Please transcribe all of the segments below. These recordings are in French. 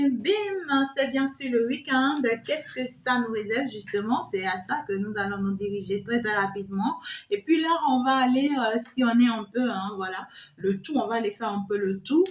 bim, c'est bien sûr le week-end. Qu'est-ce que ça nous réserve justement? C'est à ça que nous allons nous diriger très très rapidement. Et puis là, on va aller sillonner un peu, voilà, le tout. On va aller faire un peu le tout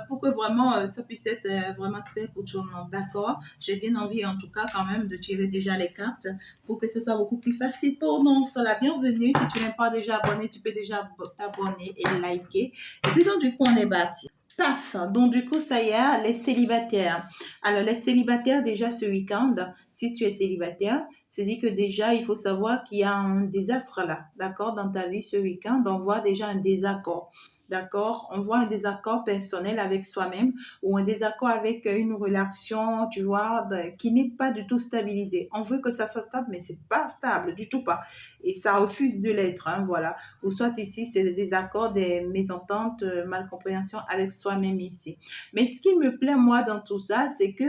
pour que vraiment ça puisse être vraiment clair pour tout le monde. D'accord? J'ai bien envie en tout cas quand même de tirer déjà les cartes pour que ce soit beaucoup plus facile pour nous. Sois la bienvenue. Si tu n'es pas déjà abonné, tu peux déjà t'abonner et liker. Et puis donc du coup, on est bâti. Paf, donc du coup, ça y est, les célibataires. Alors, les célibataires, déjà ce week-end, si tu es célibataire, c'est dit que déjà, il faut savoir qu'il y a un désastre là, d'accord, dans ta vie ce week-end. On voit déjà un désaccord. D'accord? On voit un désaccord personnel avec soi-même ou un désaccord avec une relation, tu vois, qui n'est pas du tout stabilisée. On veut que ça soit stable, mais c'est pas stable, du tout pas. Et ça refuse de l'être, voilà. Ou soit ici, c'est des désaccords, des mésententes, malcompréhension avec soi-même ici. Mais ce qui me plaît, moi, dans tout ça, c'est que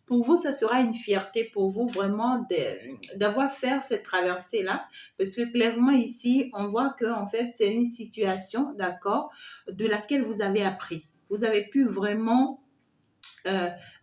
pour vous, ça sera une fierté pour vous vraiment d'avoir fait cette traversée-là. Parce que clairement, ici, on voit que en fait, c'est une situation, d'accord, de laquelle vous avez appris. Vous avez pu vraiment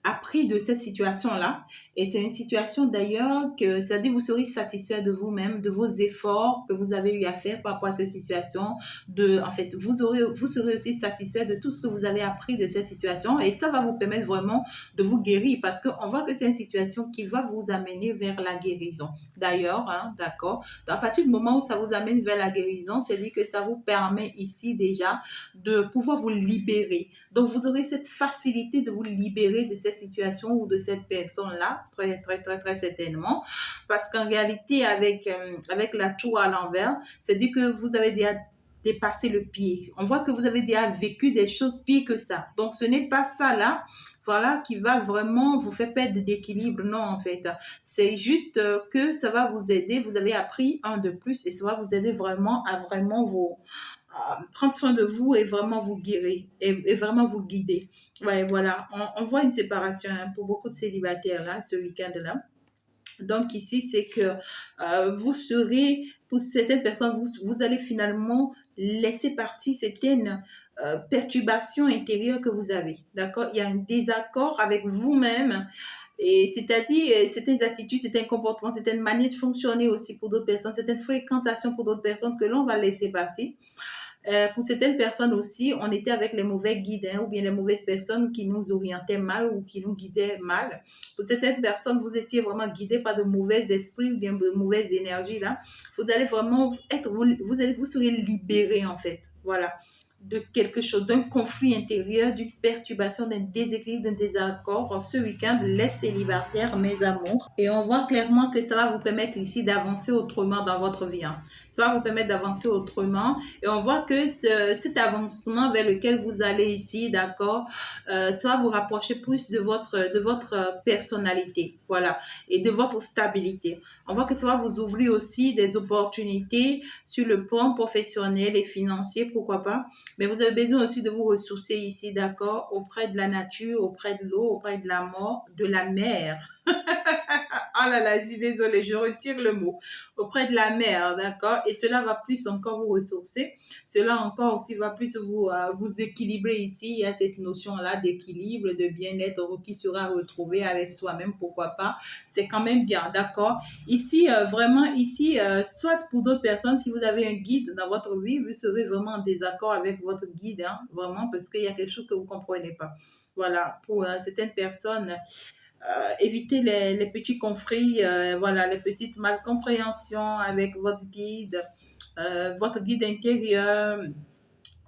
appris de cette situation-là. Et c'est une situation d'ailleurs que, c'est-à-dire vous serez satisfait de vous-même, de vos efforts que vous avez eu à faire par rapport à cette situation. En fait, vous serez aussi satisfait de tout ce que vous avez appris de cette situation et ça va vous permettre vraiment de vous guérir parce qu'on voit que c'est une situation qui va vous amener vers la guérison. D'ailleurs, d'accord, à partir du moment où ça vous amène vers la guérison, c'est-à-dire que ça vous permet ici déjà de pouvoir vous libérer. Donc, vous aurez cette facilité de vous libérer de cette situation ou de cette personne-là, très, très, très, très certainement. Parce qu'en réalité, avec la tour à l'envers, c'est dit que vous avez déjà dépassé le pire. On voit que vous avez déjà vécu des choses pires que ça. Donc, ce n'est pas ça là, voilà, qui va vraiment vous faire perdre d'équilibre. Non, en fait. C'est juste que ça va vous aider. Vous avez appris un de plus et ça va vous aider vraiment à vraiment prendre soin de vous et vraiment vous guérir et vraiment vous guider. Ouais, voilà, on voit une séparation pour beaucoup de célibataires là, ce week-end-là. Donc ici, c'est que vous serez, pour certaines personnes, vous allez finalement laisser partir certaines perturbations intérieures que vous avez. D'accord? Il y a un désaccord avec vous-même. Et c'est-à-dire, certaines attitudes, certains comportements, certaines manières de fonctionner aussi pour d'autres personnes, certaines fréquentations pour d'autres personnes que l'on va laisser partir. Pour certaines personnes aussi, on était avec les mauvais guides ou bien les mauvaises personnes qui nous orientaient mal ou qui nous guidaient mal. Pour certaines personnes, vous étiez vraiment guidés par de mauvais esprits ou bien de mauvaises énergies. Là. Vous allez vraiment être, vous serez libérés en fait. Voilà de quelque chose, d'un conflit intérieur, d'une perturbation, d'un déséquilibre, d'un désaccord. Ce week-end, les célibataires, mes amours. Et on voit clairement que ça va vous permettre ici d'avancer autrement dans votre vie. Ça va vous permettre d'avancer autrement. Et on voit que cet avancement vers lequel vous allez ici, d'accord, ça va vous rapprocher plus de votre personnalité, voilà, et de votre stabilité. On voit que ça va vous ouvrir aussi des opportunités sur le plan professionnel et financier, pourquoi pas. Mais vous avez besoin aussi de vous ressourcer ici, d'accord, auprès de la nature, auprès de l'eau, auprès de la mort, de la mer. Ah là là, je suis désolée, je retire le mot. Auprès de la mer, d'accord? Et cela va plus encore vous ressourcer. Cela encore aussi va plus vous équilibrer ici. Il y a cette notion-là d'équilibre, de bien-être qui sera retrouvée avec soi-même, pourquoi pas. C'est quand même bien, d'accord? Ici, vraiment, ici, soit pour d'autres personnes, si vous avez un guide dans votre vie, vous serez vraiment en désaccord avec votre guide, vraiment, parce qu'il y a quelque chose que vous ne comprenez pas. Voilà, pour certaines personnes, éviter les petits conflits, voilà, les petites malcompréhensions avec votre guide intérieur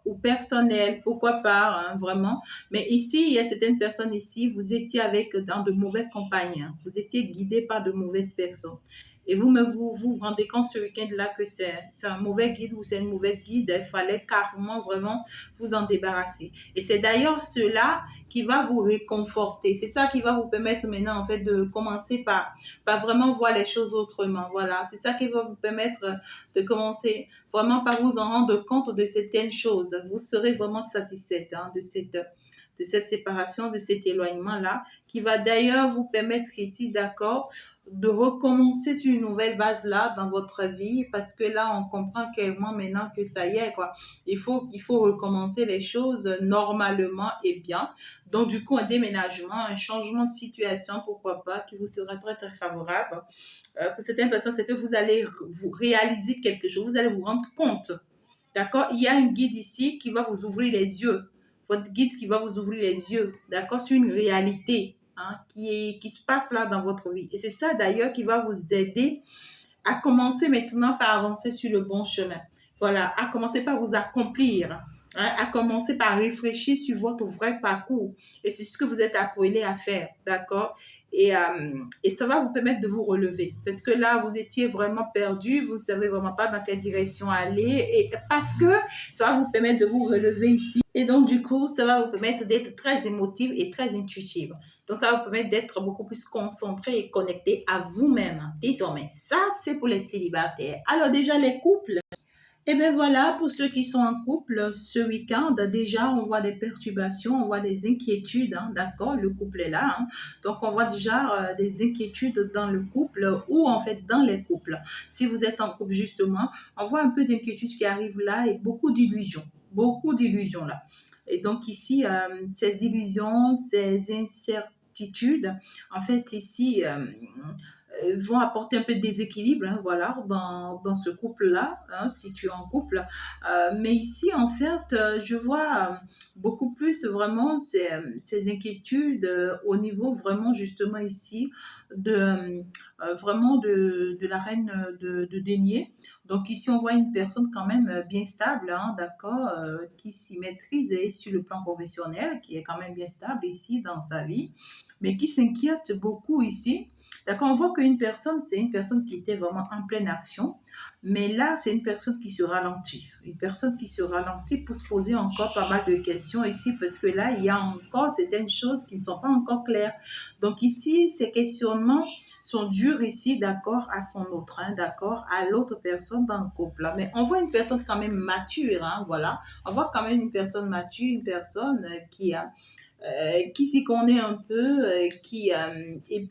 ou personnel, pourquoi pas, vraiment. Mais ici, il y a certaines personnes ici, vous étiez dans de mauvais compagnes, vous étiez guidé par de mauvaises personnes. Et vous-même, vous rendez compte ce week-end-là que c'est un mauvais guide ou c'est une mauvaise guide. Il fallait carrément vraiment vous en débarrasser. Et c'est d'ailleurs cela qui va vous réconforter. C'est ça qui va vous permettre maintenant, en fait, de commencer par vraiment voir les choses autrement. Voilà. C'est ça qui va vous permettre de commencer vraiment par vous en rendre compte de certaines choses. Vous serez vraiment satisfaite de de cette séparation, de cet éloignement-là, qui va d'ailleurs vous permettre ici, d'accord, de recommencer sur une nouvelle base là dans votre vie, parce que là, on comprend clairement maintenant que ça y est, quoi. Il faut recommencer les choses normalement et bien. Donc, du coup, un déménagement, un changement de situation, pourquoi pas, qui vous sera très, très favorable. Pour certaines personnes, c'est que vous allez vous réaliser quelque chose, vous allez vous rendre compte. D'accord? Il y a un guide ici qui va vous ouvrir les yeux. Votre guide qui va vous ouvrir les yeux, d'accord, sur une réalité, hein, qui se passe là dans votre vie. Et c'est ça d'ailleurs qui va vous aider à commencer maintenant par avancer sur le bon chemin. Voilà, à commencer par vous accomplir, hein, à commencer par réfléchir sur votre vrai parcours. Et c'est ce que vous êtes appelé à faire, d'accord? Et ça va vous permettre de vous relever. Parce que là, vous étiez vraiment perdu, vous ne savez vraiment pas dans quelle direction aller. Et parce que ça va vous permettre de vous relever ici. Et donc, du coup, ça va vous permettre d'être très émotive et très intuitive. Donc, ça va vous permettre d'être beaucoup plus concentré et connecté à vous-même. Désormais, ça, c'est pour les célibataires. Alors, déjà, les couples. Et bien voilà, pour ceux qui sont en couple, ce week-end, déjà, on voit des perturbations, on voit des inquiétudes, hein, d'accord, le couple est là. Hein. Donc, on voit déjà des inquiétudes dans le couple ou en fait dans les couples. Si vous êtes en couple, justement, on voit un peu d'inquiétude qui arrive là et beaucoup d'illusions là. Et donc ici, ces illusions, ces incertitudes, en fait, ici, vont apporter un peu de déséquilibre, hein, voilà, dans ce couple-là, hein, si tu es en couple. Mais ici, en fait, je vois beaucoup plus vraiment ces inquiétudes au niveau vraiment justement ici vraiment de la reine de denier. Donc ici, on voit une personne quand même bien stable, hein, d'accord, qui s'y maîtrise et sur le plan professionnel, qui est quand même bien stable ici dans sa vie, mais qui s'inquiète beaucoup ici. D'accord, on voit qu'une personne, c'est une personne qui était vraiment en pleine action, mais là, c'est une personne qui se ralentit. Une personne qui se ralentit pour se poser encore pas mal de questions ici, parce que là, il y a encore certaines choses qui ne sont pas encore claires. Donc ici, ces questionnements sont durs ici, d'accord, à son autre, hein, d'accord, à l'autre personne dans le couple. Là. Mais on voit une personne quand même mature, hein, voilà. On voit quand même une personne mature, une personne qui s'y connaît un peu, et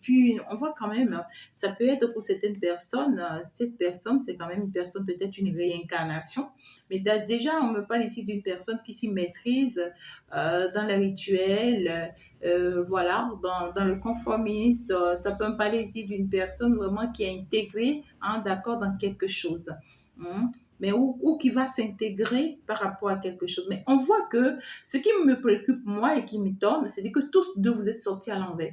puis on voit quand même, ça peut être pour certaines personnes, cette personne, c'est quand même une personne, peut-être une réincarnation, mais déjà, on me parle ici d'une personne qui s'y maîtrise dans les rituels, voilà, dans le conformiste, ça peut me parler ici d'une personne vraiment qui est intégrée, hein, d'accord, dans quelque chose. Hein, mais ou qui va s'intégrer par rapport à quelque chose. Mais on voit que ce qui me préoccupe, moi, et qui m'étonne, c'est que tous deux, vous êtes sortis à l'envers.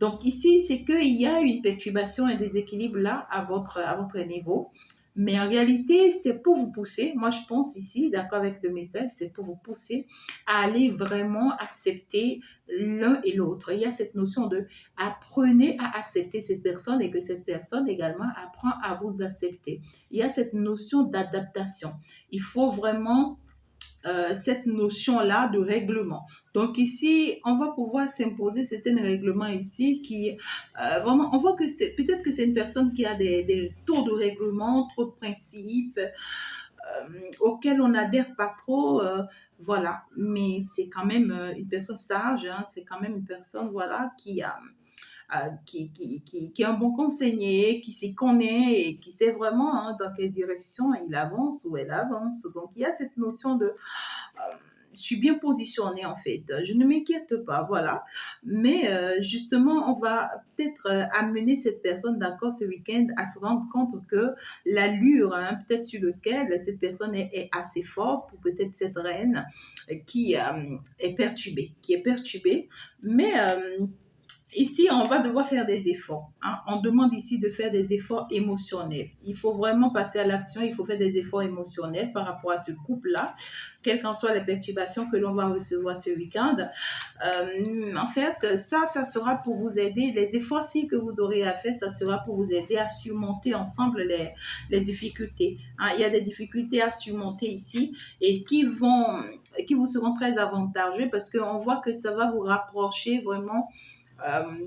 Donc ici, c'est qu'il y a une perturbation, un déséquilibre là à votre niveau. Mais en réalité, c'est pour vous pousser, moi je pense ici, d'accord avec le message, c'est pour vous pousser à aller vraiment accepter l'un et l'autre. Il y a cette notion de apprenez à accepter cette personne et que cette personne également apprend à vous accepter. Il y a cette notion d'adaptation. Il faut vraiment cette notion-là de règlement. Donc ici, on va pouvoir s'imposer certains règlements ici qui, vraiment, on voit que c'est peut-être que c'est une personne qui a des taux de règlement, trop de principes, auxquels on n'adhère pas trop, voilà. Mais c'est quand même une personne sage, hein, c'est quand même une personne, voilà, qui est un bon conseiller, qui s'y connaît et qui sait vraiment hein, dans quelle direction il avance ou elle avance. Donc, il y a cette notion de je suis bien positionnée en fait, je ne m'inquiète pas, voilà. Mais justement, on va peut-être amener cette personne, d'accord, ce week-end à se rendre compte que l'allure, hein, peut-être sur lequel cette personne est assez forte pour peut-être cette reine qui est perturbée, mais ici, on va devoir faire des efforts. Hein. On demande ici de faire des efforts émotionnels. Il faut vraiment passer à l'action. Il faut faire des efforts émotionnels par rapport à ce couple-là, quelles qu'en soient les perturbations que l'on va recevoir ce week-end. En fait, ça sera pour vous aider. Les efforts-ci que vous aurez à faire, ça sera pour vous aider à surmonter ensemble les difficultés. Hein. Il y a des difficultés à surmonter ici et qui vous seront très avantageux parce qu'on voit que ça va vous rapprocher vraiment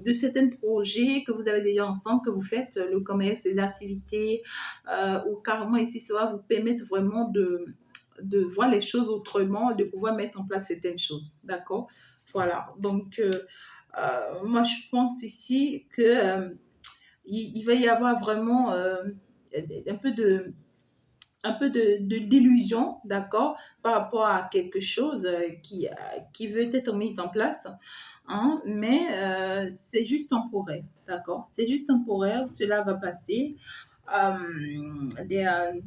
de certains projets que vous avez déjà ensemble, que vous faites, le commerce, les activités, ou carrément ici, ça va vous permettre vraiment de voir les choses autrement, de pouvoir mettre en place certaines choses. D'accord? Voilà, donc moi je pense ici que il va y avoir vraiment un peu de d'illusion, d'accord, par rapport à quelque chose qui veut être mis en place, hein, mais c'est juste temporaire, d'accord, c'est juste temporaire, cela va passer.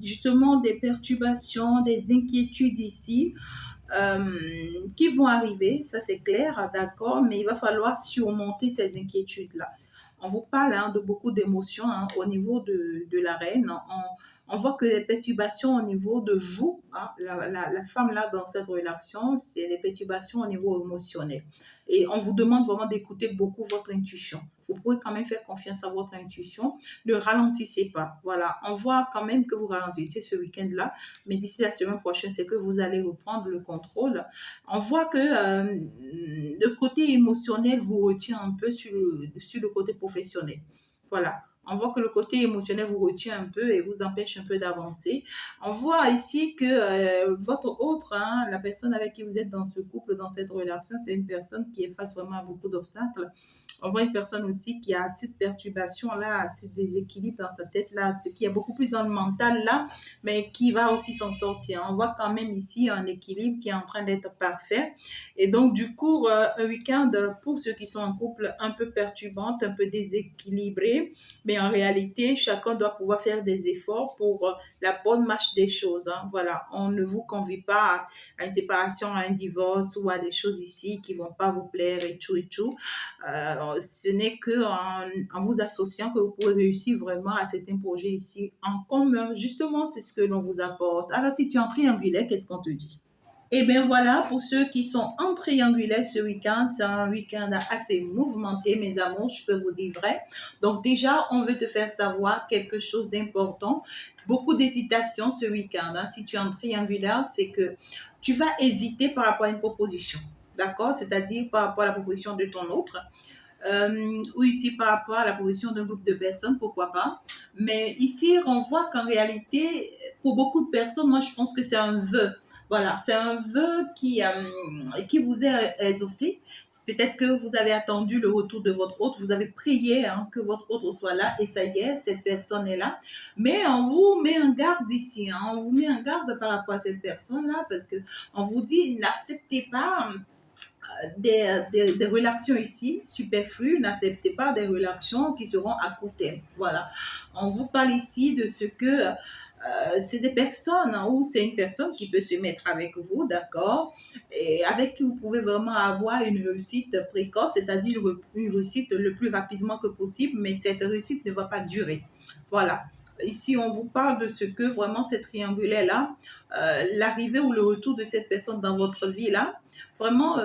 Justement des perturbations, des inquiétudes ici qui vont arriver, ça c'est clair, d'accord, mais il va falloir surmonter ces inquiétudes-là. On vous parle hein, de beaucoup d'émotions hein, au niveau de la reine. On voit que les perturbations au niveau de vous, hein, la femme là dans cette relation, c'est les perturbations au niveau émotionnel. Et on vous demande vraiment d'écouter beaucoup votre intuition. Vous pouvez quand même faire confiance à votre intuition. Ne ralentissez pas. Voilà, on voit quand même que vous ralentissez ce week-end-là, mais d'ici la semaine prochaine, c'est que vous allez reprendre le contrôle. On voit que le côté émotionnel vous retient un peu sur le côté professionnel. Voilà. On voit que le côté émotionnel vous retient un peu et vous empêche un peu d'avancer. On voit ici que votre autre, hein, la personne avec qui vous êtes dans ce couple, dans cette relation, c'est une personne qui est face vraiment à beaucoup d'obstacles. On voit une personne aussi qui a cette perturbation-là, ces déséquilibres dans sa tête-là, qui est beaucoup plus dans le mental là, mais qui va aussi s'en sortir. On voit quand même ici un équilibre qui est en train d'être parfait. Et donc, du coup, un week-end pour ceux qui sont en couple un peu perturbante, un peu déséquilibré, mais en réalité, chacun doit pouvoir faire des efforts pour la bonne marche des choses. Hein. Voilà, on ne vous convie pas à une séparation, à un divorce ou à des choses ici qui vont pas vous plaire et tout et tout. Ce n'est qu'en vous associant que vous pourrez réussir vraiment à certains projets ici en commun. Justement, c'est ce que l'on vous apporte. Alors, si tu es en triangulaire, qu'est-ce qu'on te dit? Et bien voilà, pour ceux qui sont en triangulaire ce week-end, c'est un week-end assez mouvementé, mes amours, je peux vous dire vrai. Donc déjà, on veut te faire savoir quelque chose d'important. Beaucoup d'hésitation ce week-end. Hein. Si tu es en triangulaire, c'est que tu vas hésiter par rapport à une proposition. D'accord? C'est-à-dire par rapport à la proposition de ton autre. Ou ici par rapport à la position d'un groupe de personnes, pourquoi pas. Mais ici, on voit qu'en réalité, pour beaucoup de personnes, moi, je pense que c'est un vœu. Voilà, c'est un vœu qui vous est exaucé. Peut-être que vous avez attendu le retour de votre hôte, vous avez prié hein, que votre hôte soit là et ça y est, cette personne est là. Mais on vous met en garde ici, hein, on vous met en garde par rapport à cette personne-là parce qu'on vous dit n'acceptez pas des relations ici superflues, n'acceptez pas des relations qui seront à court terme. Voilà. On vous parle ici de ce que c'est des personnes ou c'est une personne qui peut se mettre avec vous, d'accord, et avec qui vous pouvez vraiment avoir une réussite précoce, c'est-à-dire une réussite le plus rapidement que possible, mais cette réussite ne va pas durer. Voilà. Ici, on vous parle de ce que vraiment cette triangulaire-là, l'arrivée ou le retour de cette personne dans votre vie-là, vraiment,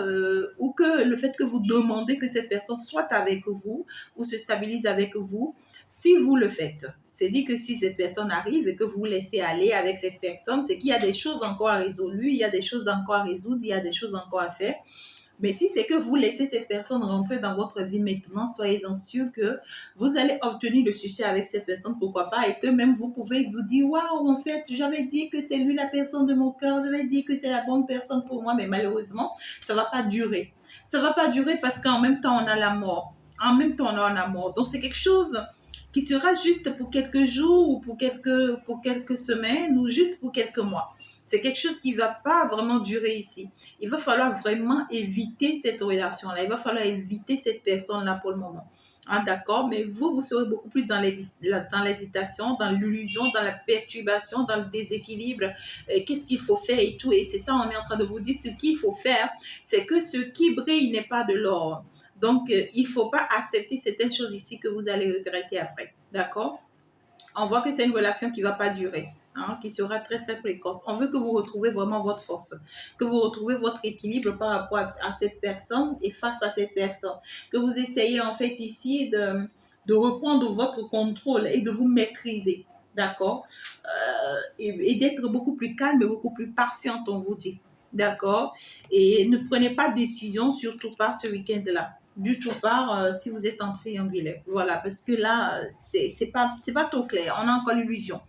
ou que le fait que vous demandez que cette personne soit avec vous ou se stabilise avec vous, si vous le faites, c'est dit que si cette personne arrive et que vous vous laissez aller avec cette personne, c'est qu'il y a des choses encore à résoudre, il y a des choses encore à résoudre, il y a des choses encore à faire. Mais si c'est que vous laissez cette personne rentrer dans votre vie maintenant, soyez-en sûr que vous allez obtenir le succès avec cette personne, pourquoi pas, et que même vous pouvez vous dire, waouh, en fait, j'avais dit que c'est lui la personne de mon cœur, j'avais dit que c'est la bonne personne pour moi, mais malheureusement, ça ne va pas durer. Ça ne va pas durer parce qu'en même temps, on a la mort. En même temps, on a la mort. Donc, c'est quelque chose qui sera juste pour quelques jours ou pour quelques semaines ou juste pour quelques mois. C'est quelque chose qui ne va pas vraiment durer ici. Il va falloir vraiment éviter cette relation-là. Il va falloir éviter cette personne-là pour le moment. Ah, d'accord, mais vous serez beaucoup plus dans l'hésitation, dans l'illusion, dans la perturbation, dans le déséquilibre. Qu'est-ce qu'il faut faire et tout. Et c'est ça, on est en train de vous dire, ce qu'il faut faire, c'est que ce qui brille n'est pas de l'or. Donc, il ne faut pas accepter certaines choses ici que vous allez regretter après. D'accord? On voit que c'est une relation qui ne va pas durer. Hein, qui sera très très précoce. On veut que vous retrouvez vraiment votre force, que vous retrouvez votre équilibre par rapport à cette personne et face à cette personne, que vous essayez en fait ici de reprendre votre contrôle et de vous maîtriser, d'accord, et d'être beaucoup plus calme et beaucoup plus patiente, on vous dit, d'accord, et ne prenez pas de décision, surtout pas ce week-end-là. Du tout pas si vous êtes en triangulaire. Voilà, parce que là, c'est pas trop clair. On a encore l'illusion.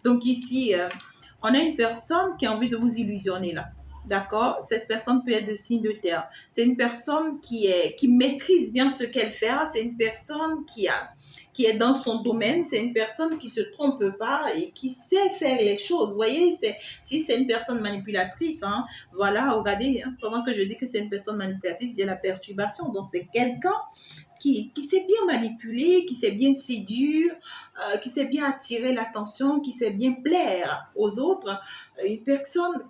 Donc ici, on a une personne qui a envie de vous illusionner là. D'accord? Cette personne peut être de signe de terre. C'est une personne qui maîtrise bien ce qu'elle fait. C'est une personne qui est dans son domaine. C'est une personne qui se trompe pas et qui sait faire les choses. Vous voyez, si c'est une personne manipulatrice, hein, voilà, regardez, hein, pendant que je dis que c'est une personne manipulatrice, il y a la perturbation. Donc, c'est quelqu'un qui sait bien manipuler, qui sait bien séduire, qui sait bien attirer l'attention, qui sait bien plaire aux autres. Une personne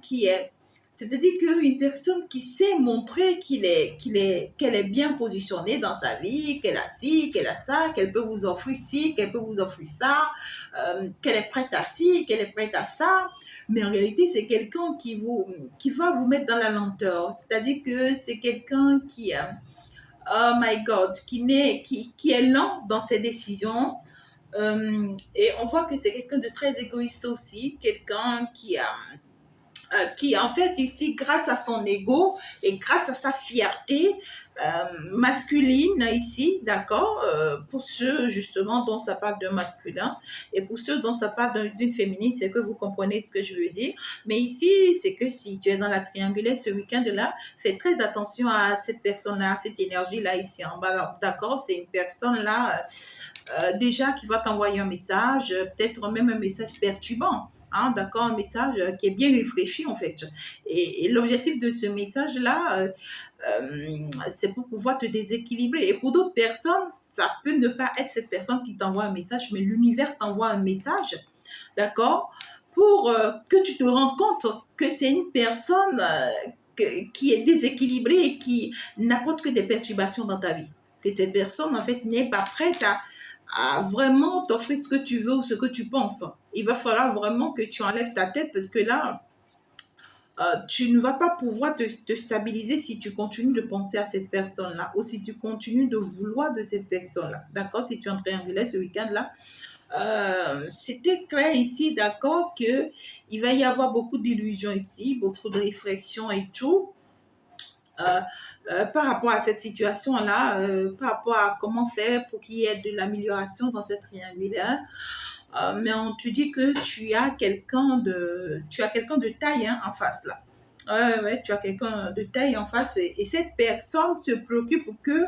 c'est-à-dire qu'une personne qui sait montrer qu'elle est bien positionnée dans sa vie, qu'elle a ci, qu'elle a ça, qu'elle peut vous offrir ci, qu'elle peut vous offrir ça, qu'elle est prête à ci, qu'elle est prête à ça. Mais en réalité, c'est quelqu'un qui va vous mettre dans la lenteur. C'est-à-dire que c'est quelqu'un oh my God, qui est lent dans ses décisions. Et on voit que c'est quelqu'un de très égoïste aussi, quelqu'un qui en fait ici, grâce à son ego et grâce à sa fierté masculine ici, d'accord, pour ceux justement dont ça parle d'un masculin et pour ceux dont ça parle d'une féminine, c'est que vous comprenez ce que je veux dire. Mais ici, c'est que si tu es dans la triangulaire ce week-end-là, fais très attention à cette personne-là, à cette énergie-là ici en bas, d'accord, c'est une personne-là déjà qui va t'envoyer un message, peut-être même un message perturbant. Hein, d'accord, un message qui est bien réfléchi en fait. Et l'objectif de ce message-là, c'est pour pouvoir te déséquilibrer. Et pour d'autres personnes, ça peut ne pas être cette personne qui t'envoie un message, mais l'univers t'envoie un message, d'accord, pour que tu te rends compte que c'est une personne qui est déséquilibrée et qui n'apporte que des perturbations dans ta vie. Que cette personne, en fait, n'est pas prête à vraiment t'offrir ce que tu veux ou ce que tu penses. Il va falloir vraiment que tu enlèves ta tête parce que là, tu ne vas pas pouvoir te stabiliser si tu continues de penser à cette personne-là ou si tu continues de vouloir de cette personne-là. D'accord? Si tu es en triangulaire ce week-end-là, c'était clair ici, d'accord, qu'il va y avoir beaucoup d'illusions ici, beaucoup de réflexions et tout. Par rapport à cette situation-là, par rapport à comment faire pour qu'il y ait de l'amélioration dans cette triangulaire. Mais on te dit que tu as quelqu'un de taille hein, en face là. Ouais, tu as quelqu'un de taille en face et cette personne se préoccupe que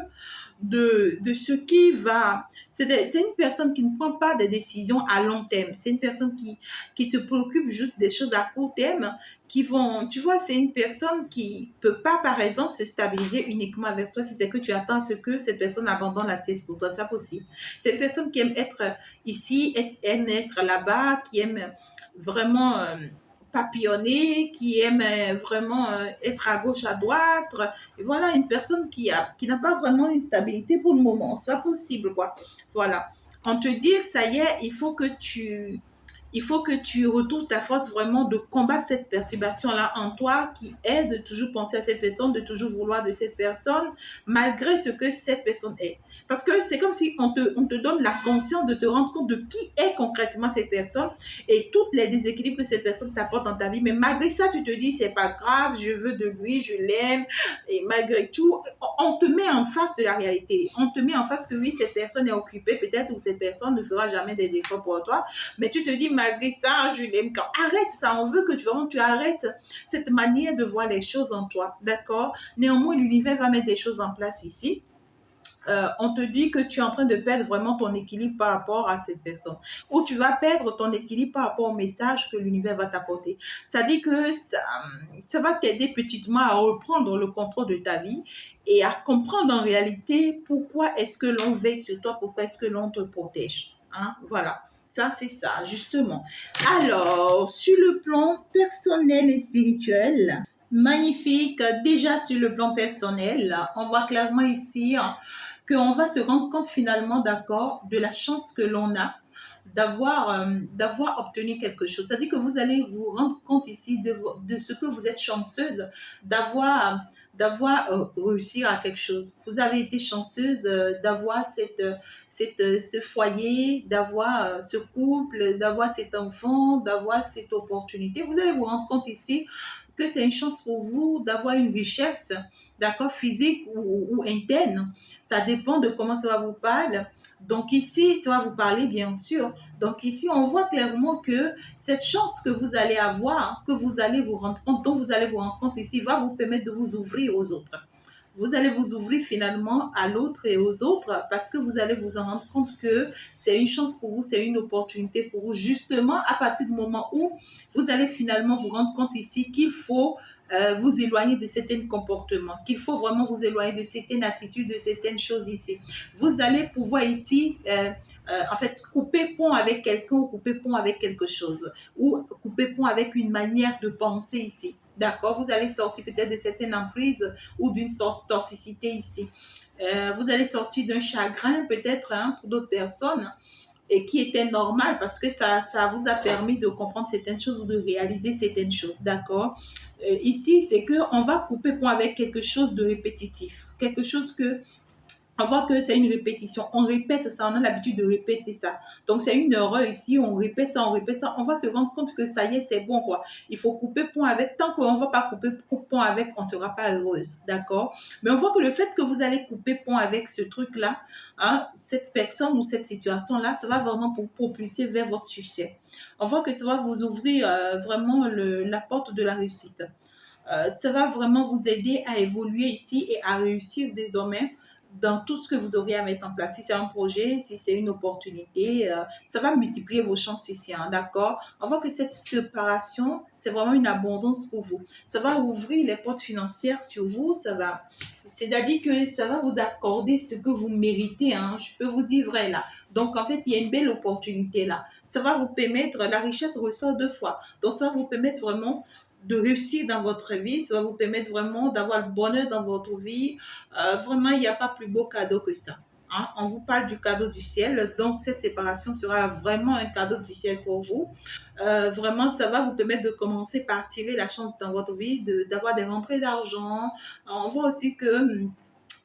de ce qui va. C'est une personne qui ne prend pas des décisions à long terme. C'est une personne qui se préoccupe juste des choses à court terme qui vont. Tu vois, c'est une personne qui peut pas, par exemple, se stabiliser uniquement avec toi si c'est que tu attends à ce que cette personne abandonne la pièce pour toi. C'est possible. C'est une personne qui aime être ici, aime être là-bas, qui aime vraiment. Papillonner, qui aime vraiment être à gauche, à droite. Et voilà, une personne qui n'a pas vraiment une stabilité pour le moment. C'est pas possible, quoi. Voilà. On te dit, ça y est, il faut que tu retrouves ta force vraiment de combattre cette perturbation-là en toi qui est de toujours penser à cette personne, de toujours vouloir de cette personne, malgré ce que cette personne est. Parce que c'est comme si on te donne la conscience de te rendre compte de qui est concrètement cette personne et tous les déséquilibres que cette personne t'apporte dans ta vie. Mais malgré ça, tu te dis, c'est pas grave, je veux de lui, je l'aime. Et malgré tout, on te met en face de la réalité. On te met en face que oui, cette personne est occupée peut-être ou cette personne ne fera jamais des efforts pour toi. Mais tu te dis, malgré ça, je l'aime. Arrête ça, on veut que tu arrêtes cette manière de voir les choses en toi. D'accord? Néanmoins, l'univers va mettre des choses en place ici. On te dit que tu es en train de perdre vraiment ton équilibre par rapport à cette personne. Ou tu vas perdre ton équilibre par rapport au message que l'univers va t'apporter. Ça dit que ça va t'aider petitement à reprendre le contrôle de ta vie et à comprendre en réalité pourquoi est-ce que l'on veille sur toi, pourquoi est-ce que l'on te protège. Hein? Voilà. Ça, c'est ça, justement. Alors, sur le plan personnel et spirituel, magnifique. Déjà sur le plan personnel, on voit clairement ici qu'on va se rendre compte finalement, d'accord, de la chance que l'on a d'avoir obtenu quelque chose. C'est-à-dire que vous allez vous rendre compte ici de ce que vous êtes chanceuse d'avoir réussi à quelque chose. Vous avez été chanceuse d'avoir ce foyer, d'avoir ce couple, d'avoir cet enfant, d'avoir cette opportunité. Vous allez vous rendre compte ici que c'est une chance pour vous d'avoir une richesse, d'accord, physique ou interne. Ça dépend de comment ça va vous parler. Donc ici, ça va vous parler, bien sûr. Donc ici, on voit clairement que cette chance que vous allez avoir, que vous allez vous rendre compte, dont vous allez vous rendre compte ici, va vous permettre de vous ouvrir aux autres. Vous allez vous ouvrir finalement à l'autre et aux autres parce que vous allez vous en rendre compte que c'est une chance pour vous, c'est une opportunité pour vous, justement à partir du moment où vous allez finalement vous rendre compte ici qu'il faut vous éloigner de certains comportements, qu'il faut vraiment vous éloigner de certaines attitudes, de certaines choses ici. Vous allez pouvoir ici, en fait, couper pont avec quelqu'un ou couper pont avec quelque chose ou couper pont avec une manière de penser ici. D'accord, vous allez sortir peut-être de certaines emprises ou d'une sorte de toxicité ici. Vous allez sortir d'un chagrin peut-être pour d'autres personnes et qui était normal parce que ça vous a permis de comprendre certaines choses ou de réaliser certaines choses, d'accord. Ici, c'est qu'on va couper point avec quelque chose de répétitif, quelque chose que on voit que c'est une répétition. On répète ça, on a l'habitude de répéter ça. Donc, c'est une erreur ici. On répète ça, on répète ça. On va se rendre compte que ça y est, c'est bon, quoi. Il faut couper point avec. Tant qu'on ne va pas couper point avec, on ne sera pas heureuse. D'accord? Mais on voit que le fait que vous allez couper point avec ce truc-là, hein, cette personne ou cette situation-là, ça va vraiment vous propulser vers votre succès. On voit que ça va vous ouvrir vraiment la porte de la réussite. Ça va vraiment vous aider à évoluer ici et à réussir désormais dans tout ce que vous aurez à mettre en place. Si c'est un projet, si c'est une opportunité, ça va multiplier vos chances ici, hein, d'accord? On voit que cette séparation, c'est vraiment une abondance pour vous. Ça va ouvrir les portes financières sur vous, c'est-à-dire que ça va vous accorder ce que vous méritez, hein, je peux vous dire vrai là. Donc, en fait, il y a une belle opportunité là. Ça va vous permettre, la richesse ressort deux fois. Donc, ça va vous permettre vraiment de réussir dans votre vie, ça va vous permettre vraiment d'avoir le bonheur dans votre vie. Vraiment, il n'y a pas plus beau cadeau que ça. Hein? On vous parle du cadeau du ciel, donc cette séparation sera vraiment un cadeau du ciel pour vous. Vraiment, ça va vous permettre de commencer par tirer la chance dans votre vie, d'avoir des rentrées d'argent. On voit aussi que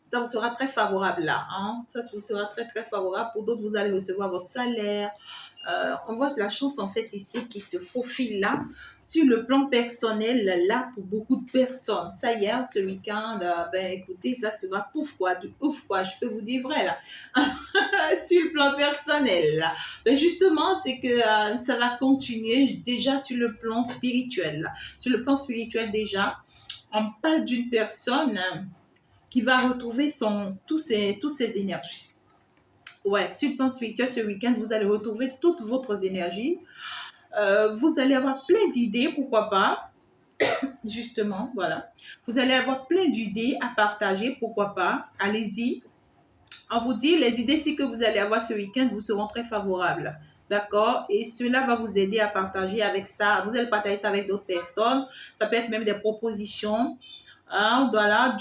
ça vous sera très favorable là. Hein? Ça vous sera très, très favorable. Pour d'autres, vous allez recevoir votre salaire. On voit la chance en fait ici qui se faufile là sur le plan personnel là pour beaucoup de personnes. Ça y est, ce week-end, ben écoutez, ça sera pouf quoi, du ouf quoi, je peux vous dire vrai là. Sur le plan personnel là. Ben justement, c'est que ça va continuer déjà sur le plan spirituel là. Sur le plan spirituel déjà, on parle d'une personne qui va retrouver tous ses énergies. Ouais, sur le plan spirituel, ce week-end, vous allez retrouver toutes votre énergies. Vous allez avoir plein d'idées, pourquoi pas. Justement, voilà. Vous allez avoir plein d'idées à partager, pourquoi pas. Allez-y. On vous dit, les idées que vous allez avoir ce week-end vous seront très favorables. D'accord? Et cela va vous aider à partager avec ça. Vous allez partager ça avec d'autres personnes. Ça peut être même des propositions. Hein, voilà,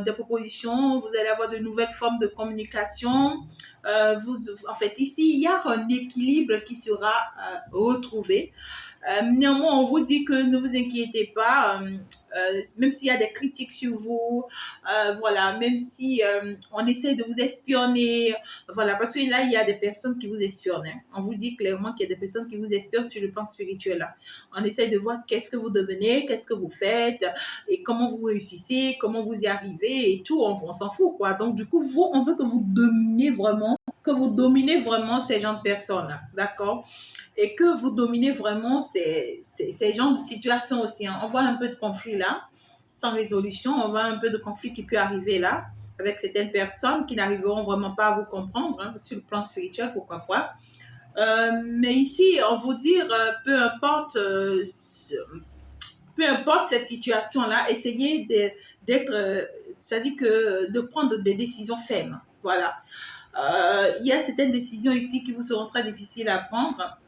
des propositions, vous allez avoir de nouvelles formes de communication. En fait, ici, il y a un équilibre qui sera retrouvé. Néanmoins, on vous dit que ne vous inquiétez pas, même s'il y a des critiques sur vous, voilà, même si on essaie de vous espionner, voilà, parce que là, il y a des personnes qui vous espionnent. Hein. On vous dit clairement qu'il y a des personnes qui vous espionnent sur le plan spirituel. Là. On essaie de voir qu'est-ce que vous devenez, qu'est-ce que vous faites, et comment vous réussissez, comment vous y arrivez, et tout, on s'en fout, quoi. Donc, du coup, on veut que vous dominez vraiment ces gens de personnes-là, d'accord? Et que vous dominez vraiment ces genres de situations aussi. Hein. On voit un peu de conflit là, sans résolution. On voit un peu de conflit qui peut arriver là, avec certaines personnes qui n'arriveront vraiment pas à vous comprendre, hein, sur le plan spirituel, pourquoi pas. Mais ici, on vous dit, peu importe cette situation-là, essayez d'être, c'est-à-dire que de prendre des décisions fermes. Voilà. Il y a certaines décisions ici qui vous seront très difficiles à prendre.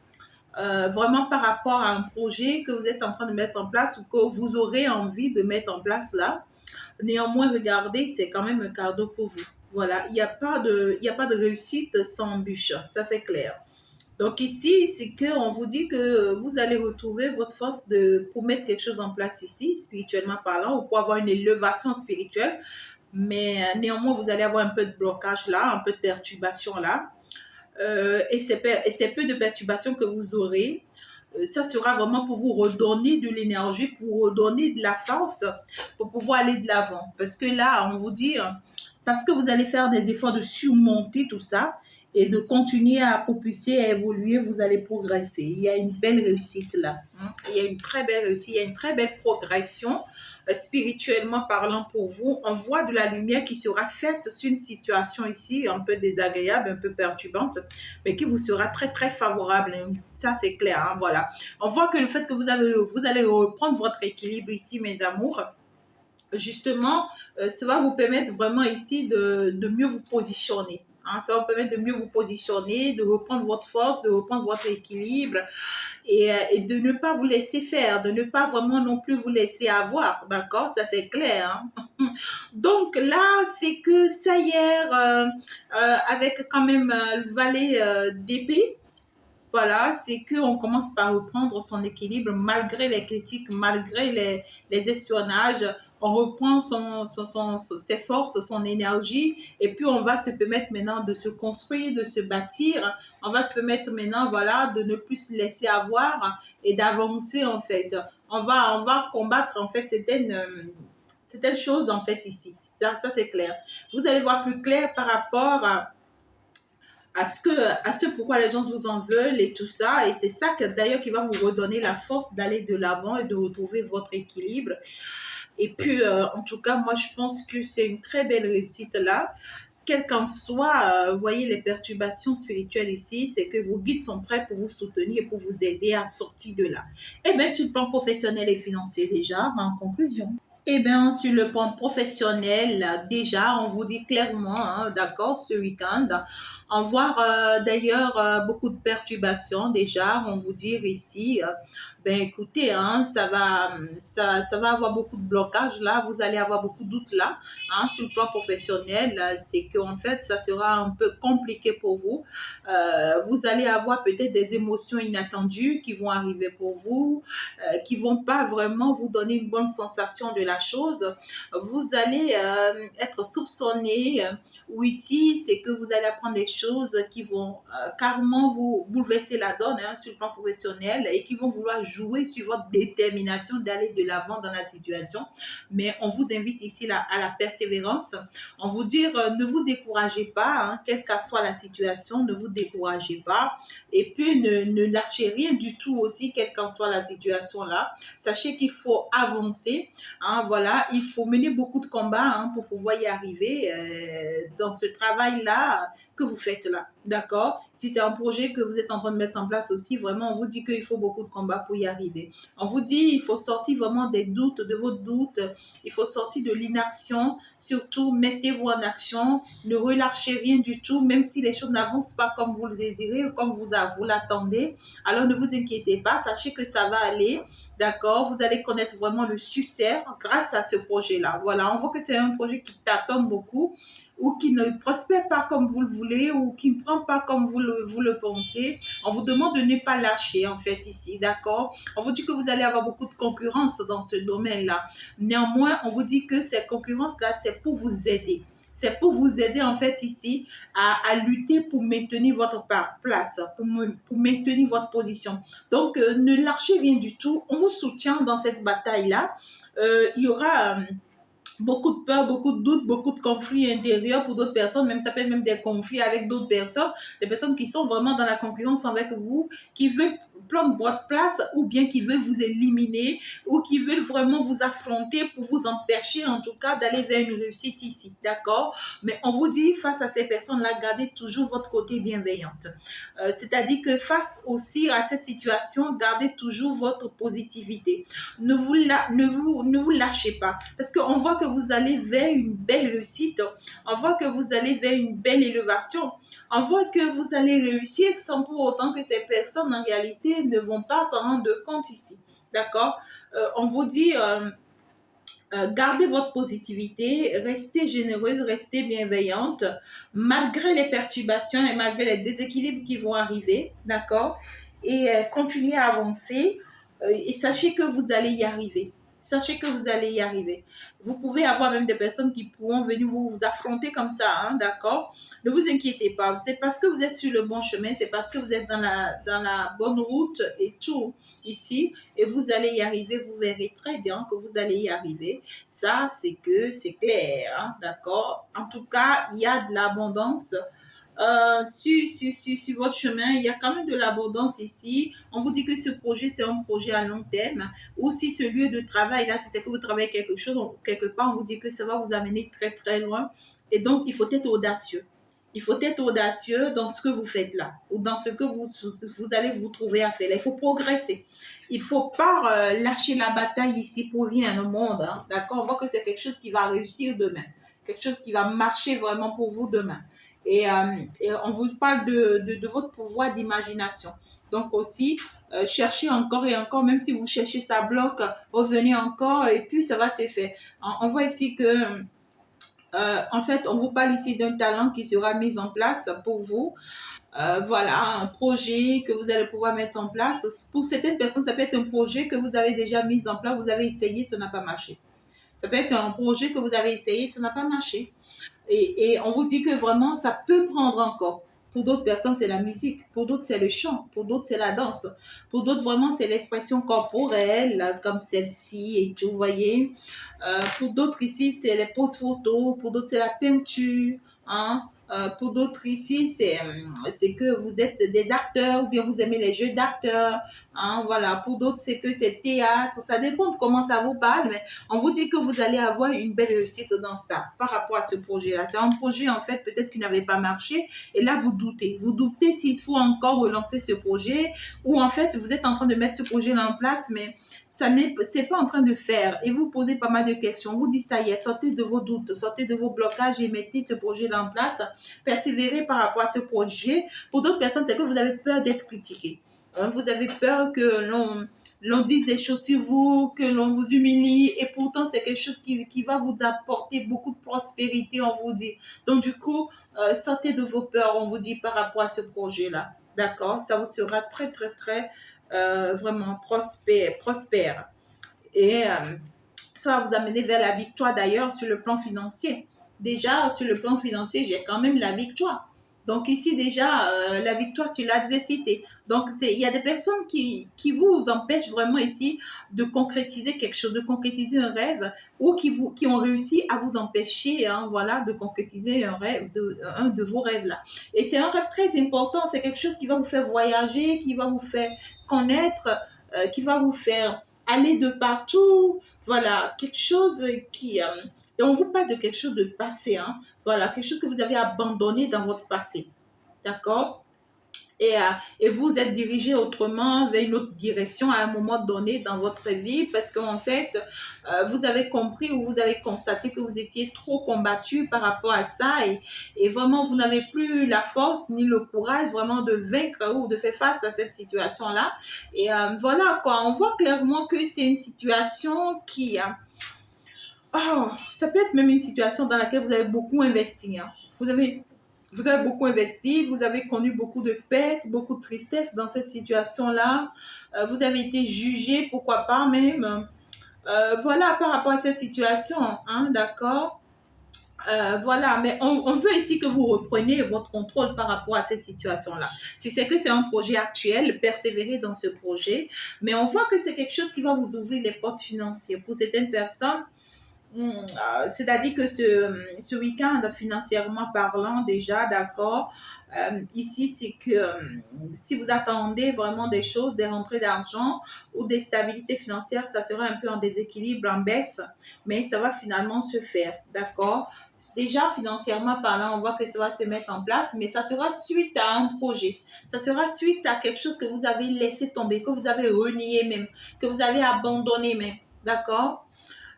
Vraiment par rapport à un projet que vous êtes en train de mettre en place ou que vous aurez envie de mettre en place là. Néanmoins, regardez, c'est quand même un cadeau pour vous. Voilà, il n'y a pas de réussite sans embûche, ça c'est clair. Donc ici, c'est qu'on vous dit que vous allez retrouver votre force pour mettre quelque chose en place ici, spirituellement parlant, ou pour avoir une élévation spirituelle. Mais néanmoins, vous allez avoir un peu de blocage là, un peu de perturbation là. Et c'est peu de perturbations que vous aurez. ça sera vraiment pour vous redonner de l'énergie, pour vous redonner de la force, pour pouvoir aller de l'avant. Parce que là, on vous dit, parce que vous allez faire des efforts de surmonter tout ça et de continuer à propulser, à évoluer, vous allez progresser. Il y a une belle réussite là. Il y a une très belle réussite, il y a une très belle progression spirituellement parlant pour vous. On voit de la lumière qui sera faite sur une situation ici un peu désagréable, un peu perturbante, mais qui vous sera très très favorable. Ça c'est clair, hein, voilà. On voit que le fait que vous allez reprendre votre équilibre ici, mes amours, justement, ça va vous permettre vraiment ici de mieux vous positionner. Hein, ça va vous permettre de mieux vous positionner, de reprendre votre force, de reprendre votre équilibre et de ne pas vous laisser faire, de ne pas vraiment non plus vous laisser avoir. D'accord? Ça, c'est clair. Hein? Donc là, c'est que ça hier, avec quand même le valet d'épée, voilà, c'est qu'on commence par reprendre son équilibre malgré les critiques, malgré les espionnages. On reprend ses forces, son énergie, et puis on va se permettre maintenant de se construire, de se bâtir. On va se permettre maintenant, voilà, de ne plus se laisser avoir et d'avancer en fait. On va combattre en fait certaines choses en fait ici. Ça c'est clair. Vous allez voir plus clair par rapport à ce pourquoi les gens vous en veulent et tout ça. Et c'est ça que d'ailleurs qui va vous redonner la force d'aller de l'avant et de retrouver votre équilibre. Et puis, en tout cas, moi, je pense que c'est une très belle réussite là. Quel qu'en soit, vous voyez, les perturbations spirituelles ici, c'est que vos guides sont prêts pour vous soutenir et pour vous aider à sortir de là. Et bien, sur le plan professionnel et financier déjà, en conclusion. Eh bien, sur le plan professionnel, déjà, on vous dit clairement, hein, d'accord, ce week-end, on voit d'ailleurs beaucoup de perturbations déjà, on vous dit ici, ben écoutez, hein, ça va avoir beaucoup de blocages là, vous allez avoir beaucoup de doutes là, hein, sur le plan professionnel, c'est qu'en fait, ça sera un peu compliqué pour vous. Vous allez avoir peut-être des émotions inattendues qui vont arriver pour vous, qui vont pas vraiment vous donner une bonne sensation de la chose. Vous allez être soupçonné, ou ici, c'est que vous allez apprendre des choses qui vont carrément vous bouleverser la donne, hein, sur le plan professionnel, et qui vont vouloir jouer sur votre détermination d'aller de l'avant dans la situation. Mais on vous invite ici à la persévérance. On vous dit, ne vous découragez pas, hein, quelle que soit la situation, ne vous découragez pas. Et puis, ne lâchez rien du tout aussi, quelle qu'en soit la situation là. Sachez qu'il faut avancer, hein, voilà, il faut mener beaucoup de combats, hein, pour pouvoir y arriver dans ce travail-là que vous faites là, d'accord? Si c'est un projet que vous êtes en train de mettre en place aussi, vraiment, on vous dit qu'il faut beaucoup de combats pour y arriver. On vous dit, il faut sortir vraiment des doutes, de vos doutes, il faut sortir de l'inaction, surtout mettez-vous en action, ne relâchez rien du tout, même si les choses n'avancent pas comme vous le désirez ou comme vous l'attendez, alors ne vous inquiétez pas, sachez que ça va aller, d'accord? Vous allez connaître vraiment le succès grâce à ce projet-là. Voilà, on voit que c'est un projet qui t'attend beaucoup ou qui ne prospère pas comme vous le voulez ou qui ne prend pas comme vous le pensez. On vous demande de ne pas lâcher en fait ici, d'accord? On vous dit que vous allez avoir beaucoup de concurrence dans ce domaine-là. Néanmoins, on vous dit que cette concurrence-là, c'est pour vous aider. C'est pour vous aider en fait ici à lutter pour maintenir votre place, pour maintenir votre position. Donc, ne lâchez rien du tout. On vous soutient dans cette bataille-là. Il y aura beaucoup de peur, beaucoup de doutes, beaucoup de conflits intérieurs pour d'autres personnes, même ça peut être même des conflits avec d'autres personnes, des personnes qui sont vraiment dans la concurrence avec vous, qui veulent prendre votre place ou bien qui veulent vous éliminer ou qui veulent vraiment vous affronter pour vous empêcher en tout cas d'aller vers une réussite ici, d'accord? Mais on vous dit face à ces personnes-là, gardez toujours votre côté bienveillante. C'est-à-dire que face aussi à cette situation, gardez toujours votre positivité. Ne vous lâchez pas parce qu'on voit que vous allez vers une belle réussite, on voit que vous allez vers une belle élévation, on voit que vous allez réussir sans pour autant que ces personnes en réalité ne vont pas s'en rendre compte ici, d'accord? On vous dit gardez votre positivité, restez généreuse, restez bienveillante malgré les perturbations et malgré les déséquilibres qui vont arriver, d'accord? Et continuez à avancer et sachez que vous allez y arriver. Sachez que vous allez y arriver. Vous pouvez avoir même des personnes qui pourront venir vous affronter comme ça, hein, d'accord? Ne vous inquiétez pas. C'est parce que vous êtes sur le bon chemin, c'est parce que vous êtes dans la bonne route et tout ici, et vous allez y arriver. Vous verrez très bien que vous allez y arriver. Ça, c'est clair, hein, d'accord? En tout cas, il y a de l'abondance sur votre chemin, il y a quand même de l'abondance ici. On vous dit que ce projet, c'est un projet à long terme. Ou si ce lieu de travail, là, si c'est que vous travaillez quelque chose, quelque part, on vous dit que ça va vous amener très, très loin. Et donc, il faut être audacieux. Il faut être audacieux dans ce que vous faites là, ou dans ce que vous allez vous trouver à faire là. Il faut progresser. Il ne faut pas lâcher la bataille ici pour rien au monde, hein, d'accord? On voit que c'est quelque chose qui va réussir demain. Quelque chose qui va marcher vraiment pour vous demain. Et on vous parle de votre pouvoir d'imagination. Donc aussi, cherchez encore et encore, même si vous cherchez ça bloque, revenez encore et puis ça va se faire. On voit ici que, en fait, on vous parle ici d'un talent qui sera mis en place pour vous. Voilà, un projet que vous allez pouvoir mettre en place. Pour certaines personnes, ça peut être un projet que vous avez déjà mis en place, vous avez essayé, ça n'a pas marché. Ça peut être un projet que vous avez essayé, ça n'a pas marché. Et on vous dit que vraiment, ça peut prendre encore. Pour d'autres personnes, c'est la musique. Pour d'autres, c'est le chant. Pour d'autres, c'est la danse. Pour d'autres, vraiment, c'est l'expression corporelle, comme celle-ci et tout, vous voyez. Pour d'autres, ici, c'est les poses photos. Pour d'autres, c'est la peinture. Hein. Pour d'autres, ici, c'est que vous êtes des acteurs ou bien vous aimez les jeux d'acteurs. Hein, voilà. Pour d'autres, c'est que c'est le théâtre. Ça dépend de comment ça vous parle, mais on vous dit que vous allez avoir une belle réussite dans ça par rapport à ce projet-là. C'est un projet, en fait, peut-être qui n'avait pas marché. Et là, vous doutez. Vous doutez s'il faut encore relancer ce projet ou en fait, vous êtes en train de mettre ce projet-là en place, mais c'est pas en train de faire. Et vous posez pas mal de questions. On vous dit, ça y est, sortez de vos doutes, sortez de vos blocages et mettez ce projet-là en place. Persévérez par rapport à ce projet. Pour d'autres personnes, c'est que vous avez peur d'être critiqué. Vous avez peur que l'on dise des choses sur vous, que l'on vous humilie, et pourtant c'est quelque chose qui va vous apporter beaucoup de prospérité, on vous dit. Donc du coup, sortez de vos peurs, on vous dit, par rapport à ce projet-là. D'accord? Ça vous sera très, très, très, vraiment prospère. Et ça va vous amener vers la victoire d'ailleurs sur le plan financier. Déjà, sur le plan financier, j'ai quand même la victoire. Donc ici déjà, la victoire sur l'adversité. Donc il y a des personnes qui vous empêchent vraiment ici de concrétiser quelque chose, de concrétiser un rêve, ou qui ont réussi à vous empêcher, hein, voilà, de concrétiser un rêve, un de vos rêves là. Et c'est un rêve très important, c'est quelque chose qui va vous faire voyager, qui va vous faire connaître, qui va vous faire aller de partout, voilà, quelque chose et on vous parle de quelque chose de passé, hein, voilà, quelque chose que vous avez abandonné dans votre passé, d'accord? Et, et vous êtes dirigé autrement vers une autre direction à un moment donné dans votre vie parce qu'en fait, vous avez compris ou vous avez constaté que vous étiez trop combattu par rapport à ça et vraiment vous n'avez plus la force ni le courage vraiment de vaincre ou de faire face à cette situation-là. Et voilà quoi, on voit clairement que c'est une situation qui... oh, ça peut être même une situation dans laquelle vous avez beaucoup investi. Hein. Vous avez beaucoup investi, vous avez connu beaucoup de pertes, beaucoup de tristesse dans cette situation-là. Vous avez été jugé, pourquoi pas même. Voilà, par rapport à cette situation, hein, d'accord? Voilà, mais on veut ici que vous repreniez votre contrôle par rapport à cette situation-là. Si c'est que c'est un projet actuel, persévérez dans ce projet, mais on voit que c'est quelque chose qui va vous ouvrir les portes financières. Pour certaines personnes, c'est-à-dire que ce week-end, financièrement parlant, déjà, d'accord, ici, c'est que si vous attendez vraiment des choses, des rentrées d'argent ou des stabilités financières, ça sera un peu en déséquilibre, en baisse, mais ça va finalement se faire, d'accord? Déjà, financièrement parlant, on voit que ça va se mettre en place, mais ça sera suite à un projet. Ça sera suite à quelque chose que vous avez laissé tomber, que vous avez renié même, que vous avez abandonné même, d'accord?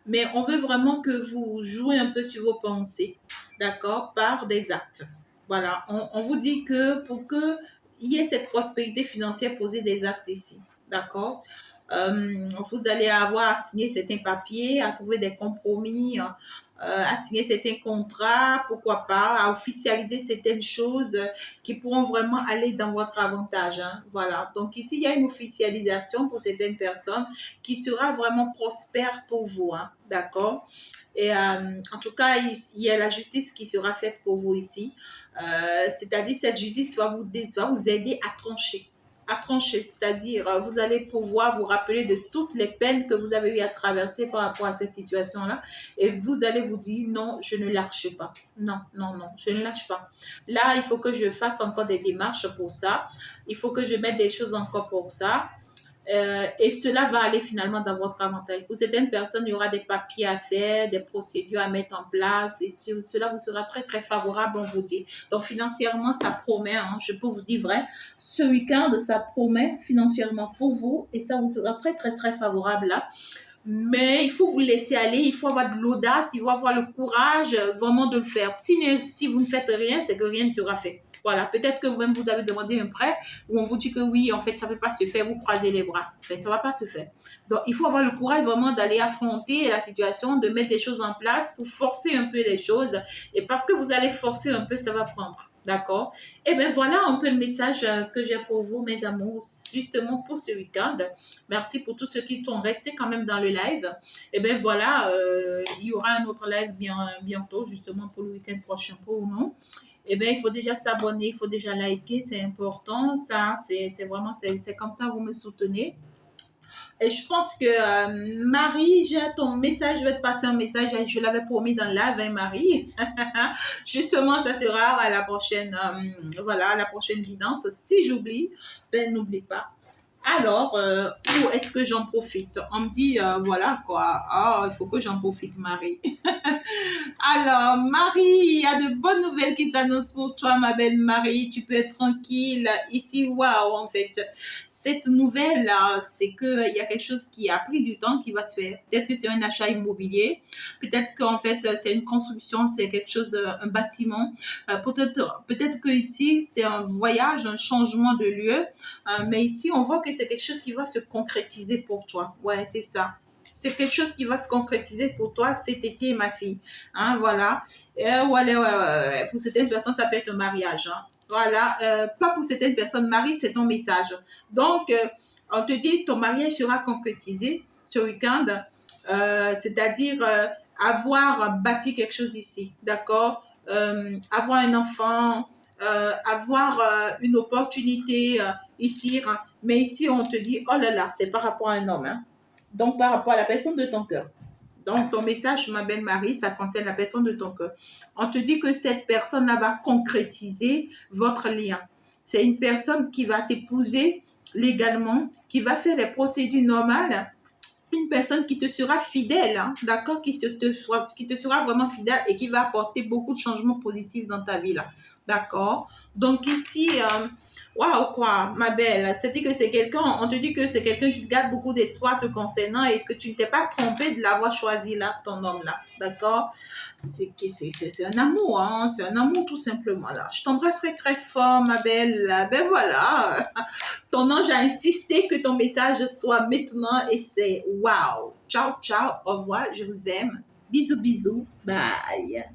Mais on veut vraiment que vous jouez un peu sur vos pensées, d'accord, par des actes. Voilà, on vous dit que pour qu'il y ait cette prospérité financière, posez des actes ici, d'accord. Vous allez avoir à signer certains papiers, à trouver des compromis, à signer certains contrats, pourquoi pas, à officialiser certaines choses qui pourront vraiment aller dans votre avantage, hein. Voilà. Donc ici, il y a une officialisation pour certaines personnes qui sera vraiment prospère pour vous, hein. D'accord? Et en tout cas, il y a la justice qui sera faite pour vous ici. C'est-à-dire, cette justice va vous aider à trancher, c'est-à-dire vous allez pouvoir vous rappeler de toutes les peines que vous avez eu à traverser par rapport à cette situation-là et vous allez vous dire non, je ne lâche pas. Non, non, non, je ne lâche pas. Là, il faut que je fasse encore des démarches pour ça. Il faut que je mette des choses encore pour ça. Et cela va aller finalement dans votre avantage. Pour certaines personnes, il y aura des papiers à faire, des procédures à mettre en place et cela vous sera très très favorable, on vous dit. Donc financièrement, ça promet, hein, je peux vous dire vrai, ce week-end, ça promet financièrement pour vous et ça vous sera très très très favorable là. Mais il faut vous laisser aller, il faut avoir de l'audace, il faut avoir le courage vraiment de le faire. Si vous ne faites rien, c'est que rien ne sera fait. Voilà, peut-être que vous-même vous avez demandé un prêt où on vous dit que oui, en fait, ça ne peut pas se faire, vous croisez les bras. Mais ça ne va pas se faire. Donc, il faut avoir le courage vraiment d'aller affronter la situation, de mettre des choses en place pour forcer un peu les choses. Et parce que vous allez forcer un peu, ça va prendre. D'accord? Et bien voilà un peu le message que j'ai pour vous, mes amours, justement pour ce week-end. Merci pour tous ceux qui sont restés quand même dans le live. Et bien voilà, il y aura un autre live bientôt, justement pour le week-end prochain pour nous. Eh bien, il faut déjà s'abonner, il faut déjà liker, c'est important. Ça, c'est vraiment, c'est comme ça, vous me soutenez. Et je pense que Marie, j'ai ton message, je vais te passer un message, je l'avais promis dans le live, hein, Marie. Justement, ça sera à la prochaine, voilà, à la prochaine guidance. Si j'oublie, ben n'oublie pas. Alors, où est-ce que j'en profite? On me dit, voilà quoi, ah, il faut que j'en profite, Marie. Alors, Marie, il y a de bonnes nouvelles qui s'annoncent pour toi, ma belle Marie. Tu peux être tranquille. Ici, waouh, en fait. Cette nouvelle-là, c'est qu'il y a quelque chose qui a pris du temps qui va se faire. Peut-être que c'est un achat immobilier. Peut-être qu'en fait, c'est une construction, c'est quelque chose, un bâtiment. Peut-être que ici, c'est un voyage, un changement de lieu. Mais ici, on voit que c'est quelque chose qui va se concrétiser pour toi. Ouais, c'est ça. C'est quelque chose qui va se concrétiser pour toi cet été, ma fille. Hein, voilà. Voilà, ouais. Pour certaines personnes, ça peut être un mariage. Hein. Voilà. Pas pour certaines personnes. Marie, c'est ton message. Donc, on te dit, ton mariage sera concrétisé ce week-end. C'est-à-dire avoir bâti quelque chose ici. D'accord? Avoir un enfant, avoir une opportunité ici. Hein. Mais ici, on te dit, oh là là, c'est par rapport à un homme. Hein. Donc, par rapport à la personne de ton cœur. Donc, ton message, ma belle Marie, ça concerne la personne de ton cœur. On te dit que cette personne-là va concrétiser votre lien. C'est une personne qui va t'épouser légalement, qui va faire les procédures normales, une personne qui te sera fidèle, hein, d'accord, qui te sera vraiment fidèle et qui va apporter beaucoup de changements positifs dans ta vie, là, d'accord. Donc ici, waouh, quoi, ma belle, c'est que c'est quelqu'un, on te dit que c'est quelqu'un qui garde beaucoup d'espoir te concernant et que tu ne t'es pas trompé de l'avoir choisi là, ton homme là, d'accord. C'est un amour, hein, c'est un amour tout simplement là. Je t'embrasserai très fort, ma belle. Ben voilà, ton ange a insisté que ton message soit maintenant et c'est waouh. Ciao, ciao, au revoir, je vous aime. Bisous, bisous, bye.